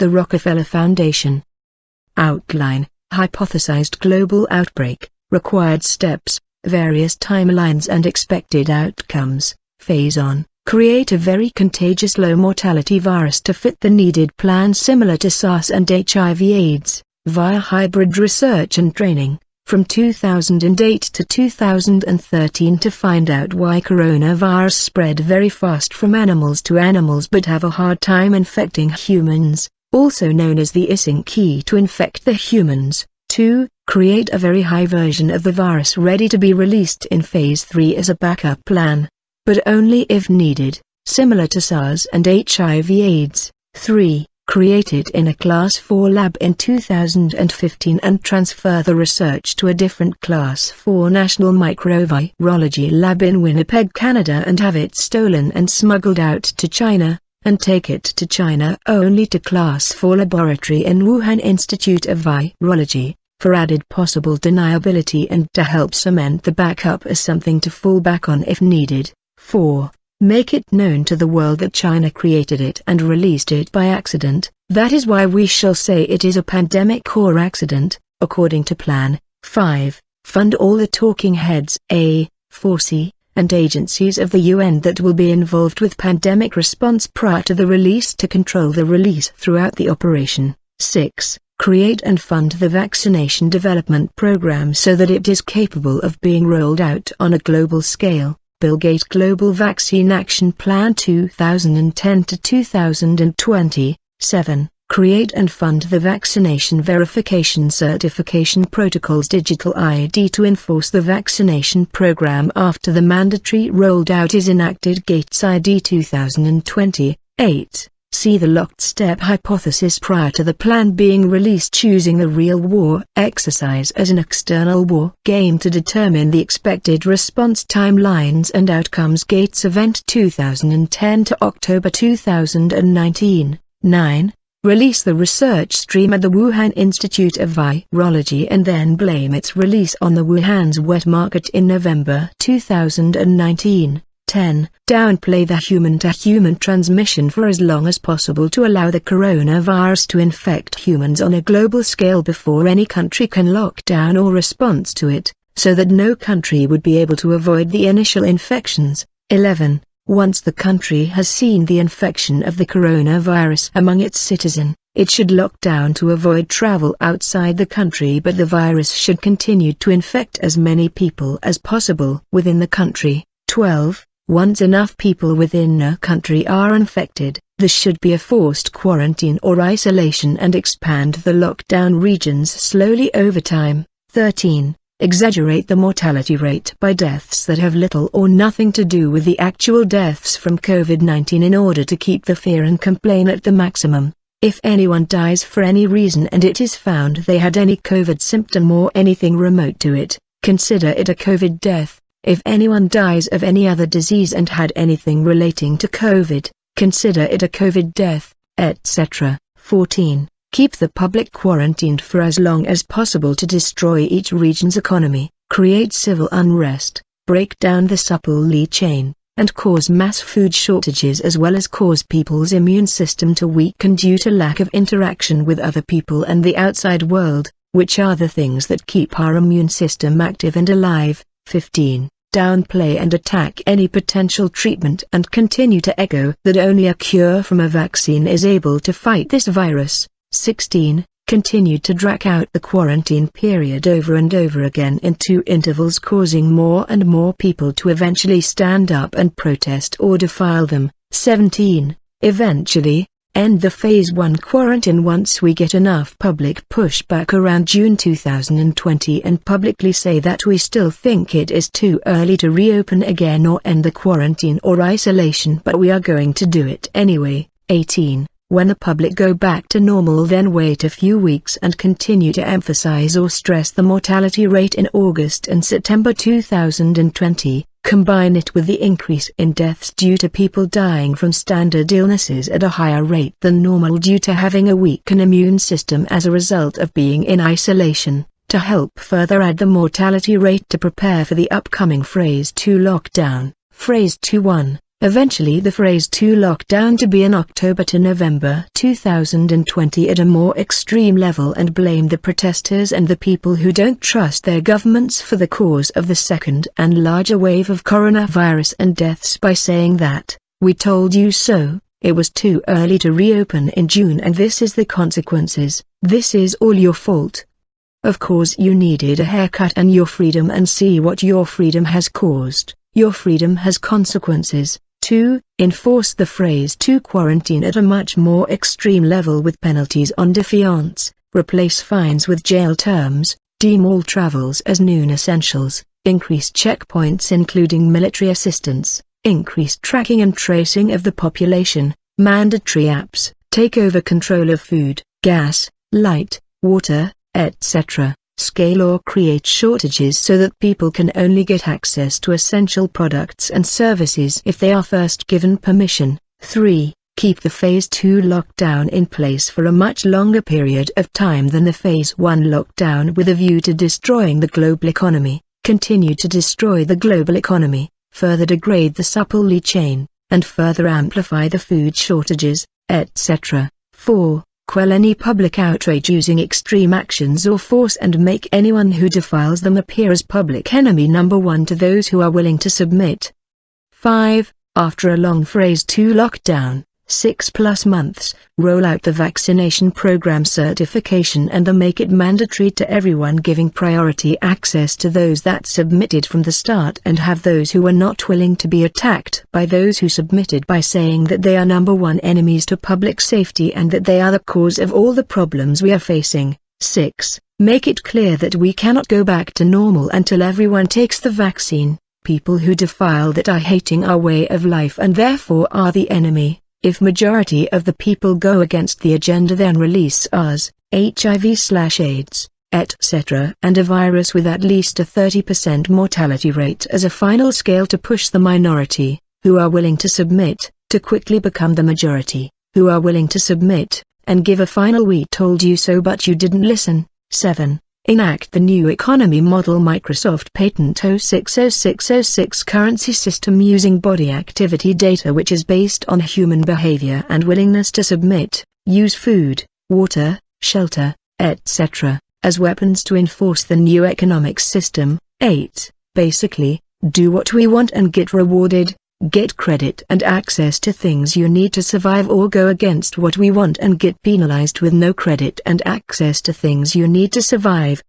The Rockefeller Foundation. Outline: hypothesized global outbreak, required steps, various timelines and expected outcomes. Phase on: create a very contagious low-mortality virus to fit the needed plan similar to SARS and HIV/AIDS, via hybrid research and training, from 2008 to 2013 to find out why coronavirus spread very fast from animals to animals but have a hard time infecting humans, also known as the missing key to infect the humans. 2. Create a very high version of the virus ready to be released in Phase 3 as a backup plan, but only if needed, similar to SARS and HIV/AIDS. 3. Create it in a Class 4 lab in 2015 and transfer the research to a different Class 4 National Microvirology Lab in Winnipeg, Canada and have it stolen and smuggled out to China, and take it to China only to Class 4 laboratory in Wuhan Institute of Virology, for added possible deniability and to help cement the backup as something to fall back on if needed. 4. Make it known to the world that China created it and released it by accident. That is why we shall say it is a pandemic or accident, according to plan. 5. Fund all the talking heads, A4C, and agencies of the UN that will be involved with pandemic response prior to the release to control the release throughout the operation. 6. Create and fund the vaccination development program so that it is capable of being rolled out on a global scale. Bill Gates Global Vaccine Action Plan 2010 to 2020. 7. Create and fund the vaccination verification certification protocols digital ID to enforce the vaccination program after the mandatory rolled out is enacted. Gates ID 2020. 8. See the locked step hypothesis prior to the plan being released, choosing the real war exercise as an external war game to determine the expected response timelines and outcomes. Gates Event 2010 to October 2019. 9. Release the research stream at the Wuhan Institute of Virology and then blame its release on the Wuhan's wet market in November 2019. 10. Downplay the human-to-human transmission for as long as possible to allow the coronavirus to infect humans on a global scale before any country can lock down or respond to it, so that no country would be able to avoid the initial infections. 11. Once the country has seen the infection of the coronavirus among its citizens, it should lock down to avoid travel outside the country, but the virus should continue to infect as many people as possible within the country. 12. Once enough people within a country are infected, there should be a forced quarantine or isolation and expand the lockdown regions slowly over time. 13. Exaggerate the mortality rate by deaths that have little or nothing to do with the actual deaths from COVID-19 in order to keep the fear and complaint at the maximum. If anyone dies for any reason and it is found they had any COVID symptom or anything remote to it, consider it a COVID death. If anyone dies of any other disease and had anything relating to COVID, consider it a COVID death, etc. 14. Keep the public quarantined for as long as possible to destroy each region's economy, create civil unrest, break down the supply chain, and cause mass food shortages as well as cause people's immune system to weaken due to lack of interaction with other people and the outside world, which are the things that keep our immune system active and alive. 15. Downplay and attack any potential treatment and continue to echo that only a cure from a vaccine is able to fight this virus. 16. Continue to drag out the quarantine period over and over again in 2 intervals, causing more and more people to eventually stand up and protest or defile them. 17. Eventually, end the Phase 1 quarantine once we get enough public pushback around June 2020 and publicly say that we still think it is too early to reopen again or end the quarantine or isolation, but we are going to do it anyway. 18. When the public go back to normal, then wait a few weeks and continue to emphasize or stress the mortality rate in August and September 2020. Combine it with the increase in deaths due to people dying from standard illnesses at a higher rate than normal due to having a weakened immune system as a result of being in isolation, to help further add the mortality rate to prepare for the upcoming Phase 2 lockdown. Phase 2. 1. Eventually the phrase to lockdown to be in October to November 2020 at a more extreme level and blame the protesters and the people who don't trust their governments for the cause of the second and larger wave of coronavirus and deaths by saying that, "We told you so, it was too early to reopen in June and this is the consequences, this is all your fault. Of course you needed a haircut and your freedom and see what your freedom has caused, your freedom has consequences." 2. Enforce the phrase to quarantine at a much more extreme level with penalties on defiance, replace fines with jail terms, deem all travels as non-essentials, increase checkpoints including military assistance, increase tracking and tracing of the population, mandatory apps, take over control of food, gas, light, water, etc. Scale or create shortages so that people can only get access to essential products and services if they are first given permission. 3. Keep the Phase 2 lockdown in place for a much longer period of time than the Phase 1 lockdown with a view to destroying the global economy, continue to destroy the global economy, further degrade the supply chain, and further amplify the food shortages, etc. 4. Quell any public outrage using extreme actions or force and make anyone who defiles them appear as public enemy number 1 to those who are willing to submit. 5. After a long Phase 2 lockdown, 6+ months, roll out the vaccination program certification and make it mandatory to everyone, giving priority access to those that submitted from the start and have those who are not willing to be attacked by those who submitted by saying that they are number 1 enemies to public safety and that they are the cause of all the problems we are facing. 6. Make it clear that we cannot go back to normal until everyone takes the vaccine. People who defile that are hating our way of life and therefore are the enemy. If majority of the people go against the agenda, then release us, HIV/AIDS, etc. and a virus with at least a 30% mortality rate as a final scale to push the minority, who are willing to submit, to quickly become the majority, who are willing to submit, and give a final "we told you so but you didn't listen." 7. Enact the new economy model Microsoft Patent 060606 currency system using body activity data which is based on human behavior and willingness to submit, use food, water, shelter, etc. as weapons to enforce the new economic system. 8. Basically, do what we want and get rewarded, get credit and access to things you need to survive, or go against what we want and get penalized with no credit and access to things you need to survive.